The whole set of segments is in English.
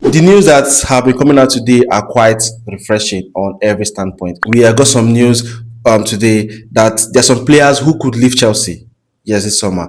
The news that have been coming out today are quite refreshing on every standpoint. We have got some news today that there are some players who could leave Chelsea. Yes, this summer.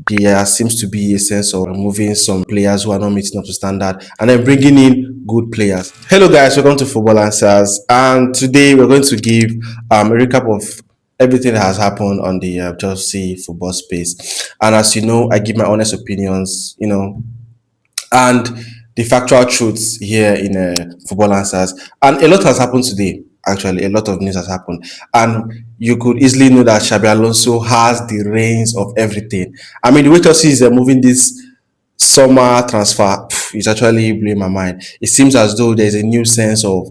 There seems to be a sense of removing some players who are not meeting up to standard and then bringing in good players. Hello, guys. Welcome to Football Answers. And today we're going to give a recap of everything that has happened on the Chelsea football space. And as you know, I give my honest opinions, and the factual truths here in Football Answers. And a lot has happened today. Actually, a lot of news has happened, and you could easily know that Xabi Alonso has the reins of everything. I mean, the way Chelsea is moving this summer transfer is actually blowing my mind. It seems as though there's a new sense of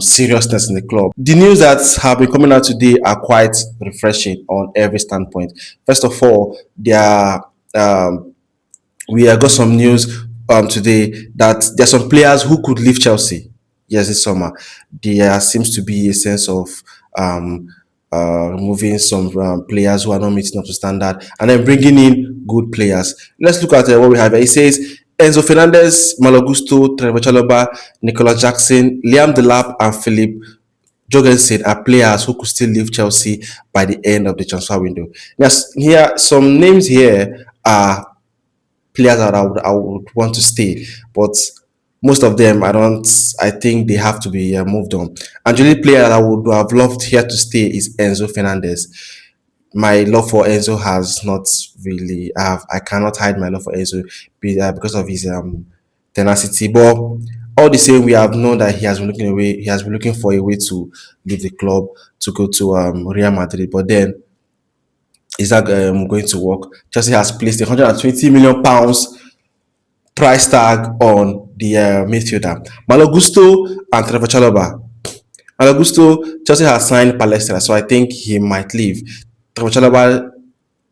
seriousness in the club. The news that have been coming out today are quite refreshing on every standpoint. First of all, there um, we have got some news today that there are some players who could leave Chelsea. Yes, this summer. There seems to be a sense of um, removing some players who are not meeting up to standard and then bringing in good players. Let's look at what we have here. It says Enzo Fernandez, Malo Gusto, Trevoh Chalobah, Nicolas Jackson, Liam Delap, and Philip Jorgensen are players who could still leave Chelsea by the end of the transfer window. Yes, here some names here are players that I would want to stay, but most of them I don't. I think they have to be moved on. And the only player that I would have loved here to stay is Enzo Fernandez. My love for Enzo has not really. I cannot hide my love for Enzo because of his tenacity. But all the same, we have known that he has been looking away. He has been looking for a way to leave the club to go to Real Madrid. But then is that going to work? Chelsea has placed 120 million pounds price tag on the midfielder. Malo Gusto and Trevoh Chalobah. Malo Gusto, Chelsea has signed Palestra, so I think he might leave. Trevoh Chalobah,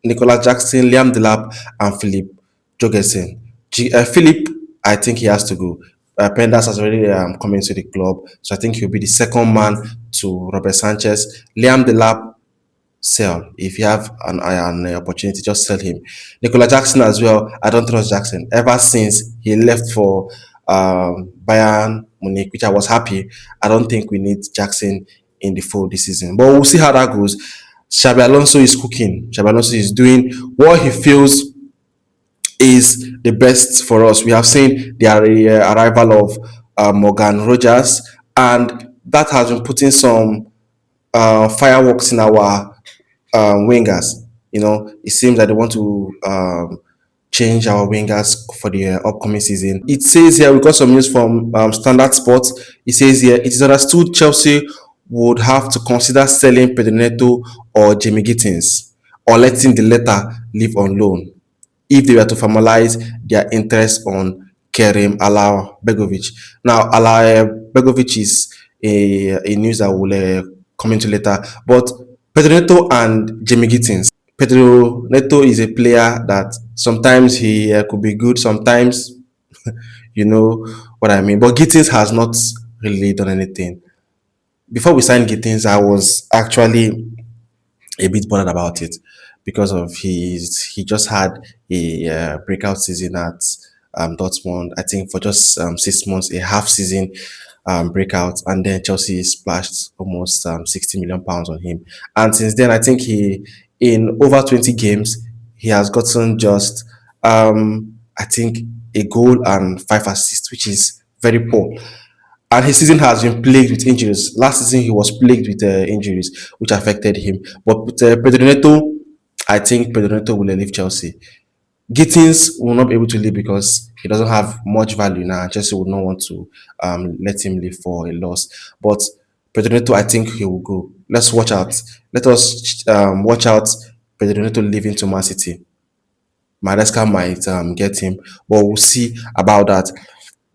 Nicolas Jackson, Liam Delap, and Philip Jorgensen. Philip, I think he has to go. Pendas has already come into the club, so I think he'll be the second man to Robert Sanchez. Liam Delap, sell. If you have an opportunity, just sell him. Nicola Jackson as well. I don't trust Jackson. Ever since he left for Bayern Munich, which I was happy, I don't think we need Jackson in the fold this season. But we'll see how that goes. Xabi Alonso is cooking. Xabi Alonso is doing what he feels is the best for us. We have seen the arrival of Morgan Rogers, and that has been putting some fireworks in our wingers. It seems that they want to change our wingers for the upcoming season. It says here we got some news from Standard Sports. It says here it is understood Chelsea would have to consider selling Pedro Neto or Jamie Gittins or letting the latter live on loan if they were to formalize their interest on Kerim Alajgbegovic. Now, Alajgbegovic is a news that will come into later, but Pedro Neto and Jamie Gittins. Pedro Neto is a player that sometimes he could be good, sometimes you know what I mean. But Gittins has not really done anything. Before we signed Gittins, I was actually a bit bothered about it because of he just had a breakout season at Dortmund. I think for just 6 months, a half season breakout, and then Chelsea splashed almost 60 million pounds on him. And since then, I think he in over 20 games he has gotten just I think a goal and 5 assists, which is very poor. And his season has been plagued with injuries. Last season, he was plagued with injuries, which affected him. But with Pedro Neto, I think Pedro Neto will leave Chelsea. Gittins will not be able to leave because he doesn't have much value now. Chelsea would not want to let him leave for a loss. But Pedro Neto, I think he will go. Let's watch out. Let us watch out Pedro Neto leaving to Man City. Maresca might get him, but we'll see about that.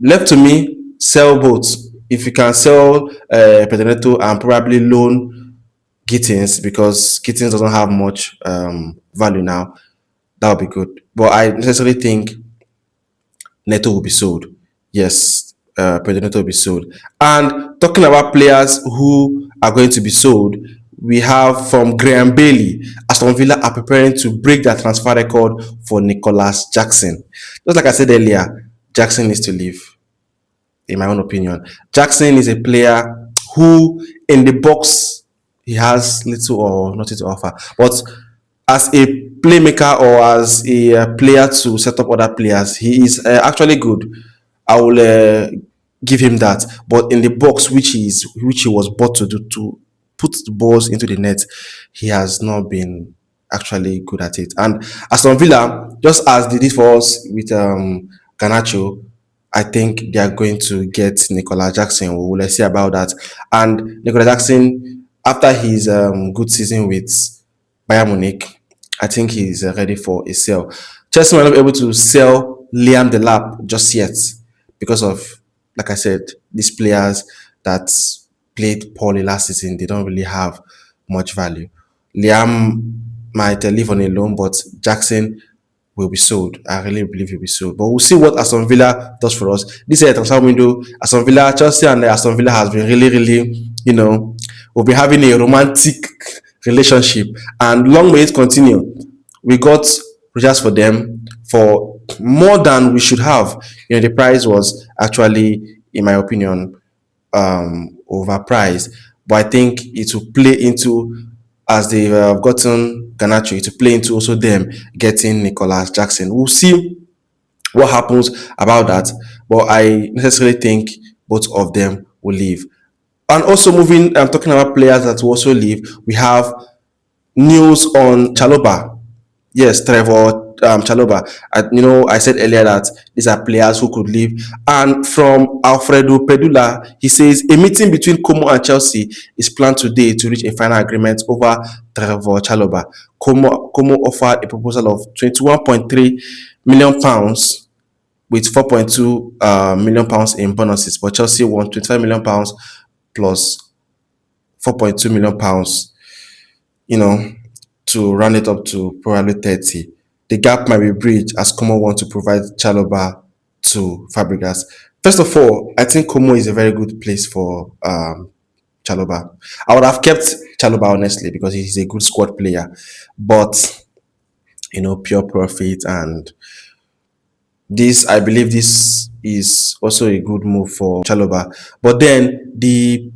Left to me, sell both. If you can sell Pedro Neto and probably loan Gittins because Gittins doesn't have much value now, that would be good. But I necessarily think Neto will be sold. Yes, Pedro Neto will be sold. And talking about players who are going to be sold, we have from Graham Bailey, Aston Villa are preparing to break their transfer record for Nicolas Jackson. Just like I said earlier, Jackson needs to leave. in my own opinion. Jackson is a player who, in the box, he has little or nothing to offer. But as a playmaker or as a player to set up other players, he is actually good. I will give him that. But in the box, which he was bought to do to put the balls into the net, he has not been actually good at it. And Aston Villa, just as they did for us with Garnacho, I think they are going to get Nicola Jackson. We will see about that. And Nicola Jackson, after his good season with Bayern Munich, I think he's ready for a sell. Chelsea might not be able to sell Liam Delap just yet because of, like I said, these players that played poorly last season. They don't really have much value. Liam might live on a loan, but Jackson will be sold. I really believe he'll be sold. But we'll see what Aston Villa does for us. This year, transfer window, Aston Villa, Chelsea and Aston Villa has been really, really, we'll be having a romantic relationship. And long may it continue. We got Rogers for them for more than we should have. The price was actually, in my opinion, overpriced. But I think it will play into, as they've gotten Ganacho, it will play into also them getting Nicholas Jackson. We'll see what happens about that. But I necessarily think both of them will leave. And also moving, I'm talking about players that will also leave. We have news on Chalobah. Yes, Trevoh Chalobah. I said earlier that these are players who could leave. And from Alfredo Pedula, he says a meeting between Como and Chelsea is planned today to reach a final agreement over Trevoh Chalobah. Como offered a proposal of 21.3 million pounds with 4.2 million pounds in bonuses, but Chelsea won 25 million pounds plus 4.2 million pounds. To round it up to probably 30. The gap might be bridged as Como want to provide Chalobah to Fabregas. First of all, I think Como is a very good place for Chalobah. I would have kept Chalobah honestly because he's a good squad player, but pure profit, and I believe this is also a good move for Chalobah. But then the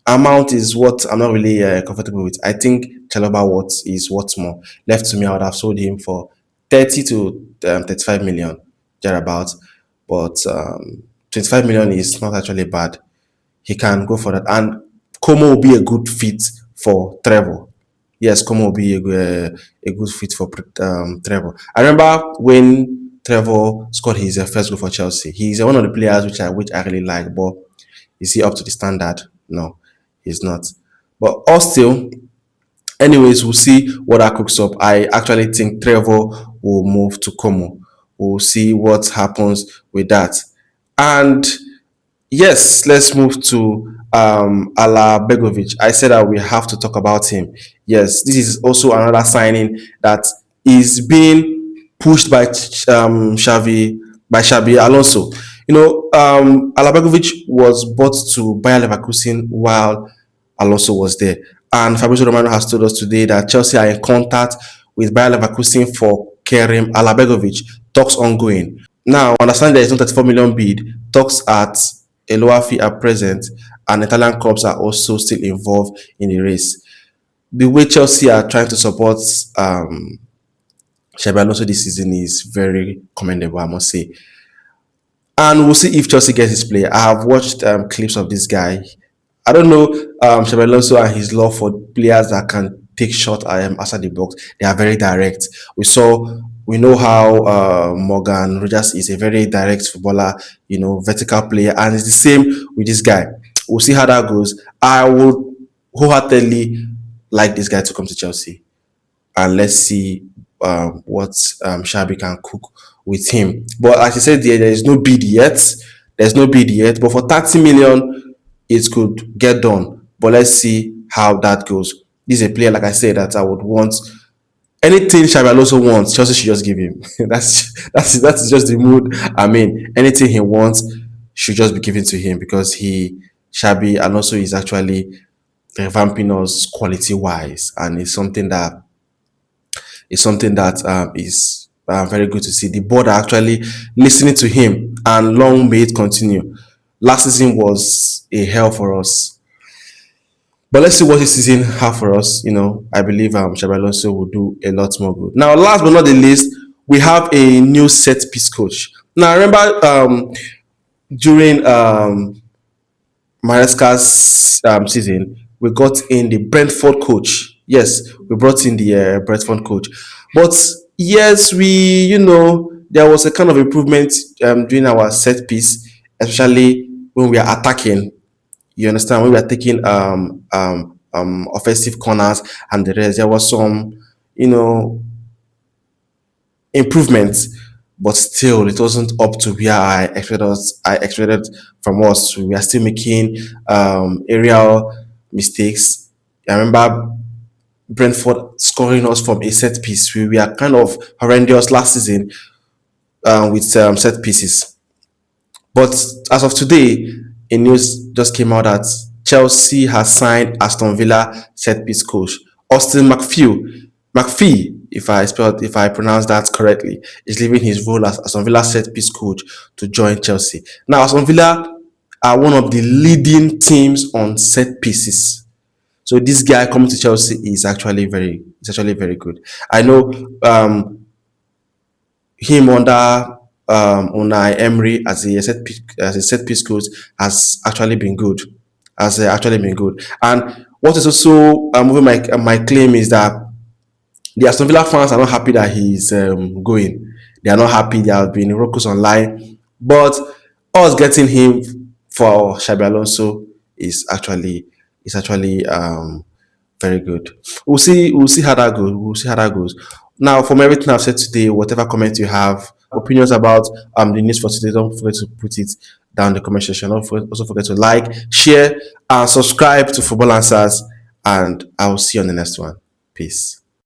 amount is what I'm not really comfortable with. I think Chalobah is worth more. Left to me, I would have sold him for 30 to 35 million, thereabouts. But 25 million is not actually bad. He can go for that. And Como will be a good fit for Trevoh. Yes, Como will be a good fit for Trevoh. I remember when Trevoh scored his first goal for Chelsea. He's one of the players which I really like, but is he up to the standard? No, he's not. But all still, anyways, we'll see what that cooks up. I actually think Trevoh will move to Como. We'll see what happens with that. And yes, let's move to Alajgbegovic. I said that we have to talk about him. Yes, this is also another signing that is being pushed by Xabi Alonso. Alajgbegovic was bought to Bayer Leverkusen while Alonso was there. And Fabrizio Romano has told us today that Chelsea are in contact with Bayer Leverkusen for Kerim Alajgbegovic. Talks ongoing. Now, understand there is no 34 million bid. Talks at a lower fee at present, and Italian clubs are also still involved in the race. The way Chelsea are trying to support Xabi Alonso this season is very commendable, I must say. And we'll see if Chelsea gets his player. I have watched clips of this guy. I don't know Xabi Alonso and his love for players that can take shot outside the box. They are very direct. We know how Morgan Rogers is a very direct footballer, vertical player, and it's the same with this guy. We'll see how that goes. I would wholeheartedly like this guy to come to Chelsea, and let's see what Xabi can cook with him. But as I said, there is no bid yet. There's no bid yet. But for 30 million, it could get done. But let's see how that goes. This is a player, like I said, that I would want. Anything Xabi Alonso wants, Chelsea should just give him. That's just the mood. I mean, anything he wants should just be given to him because Xabi Alonso is actually revamping us quality wise, and it's something that is very good to see. The board are actually listening to him, and long may it continue. Last season was a hell for us. But let's see what this season have for us. I believe Xabi Alonso will do a lot more good. Now, last but not the least, we have a new set piece coach. Now, I remember during Maresca's season, we got in the Brentford coach. Yes, we brought in the Brentford coach. But yes, there was a kind of improvement during our set piece, especially when we are attacking. You understand? When we are taking offensive corners and the rest, there was some, you know, improvements, but still it wasn't up to where I expected from us. We are still making aerial mistakes. I remember Brentford scoring us from a set piece. We were kind of horrendous last season with set pieces. But as of today, a news just came out that Chelsea has signed Aston Villa set piece coach Austin McPhee, if I pronounce that correctly, is leaving his role as Aston Villa set piece coach to join Chelsea. Now, Aston Villa are one of the leading teams on set pieces. So this guy coming to Chelsea is actually very good. I know him under Unai Emery as a set piece coach has actually been good. And what is also moving my claim is that the Aston Villa fans are not happy that he's going. They are not happy. There have been ruckus online, but us getting him for Xabi Alonso is actually very good. We'll see how that goes. We'll see how that goes. Now, from everything I've said today, whatever comment you have, opinions about the news for today, don't forget to put it down in the comment section. Also forget to like, share, and subscribe to Football Answers. And I will see you on the next one. Peace.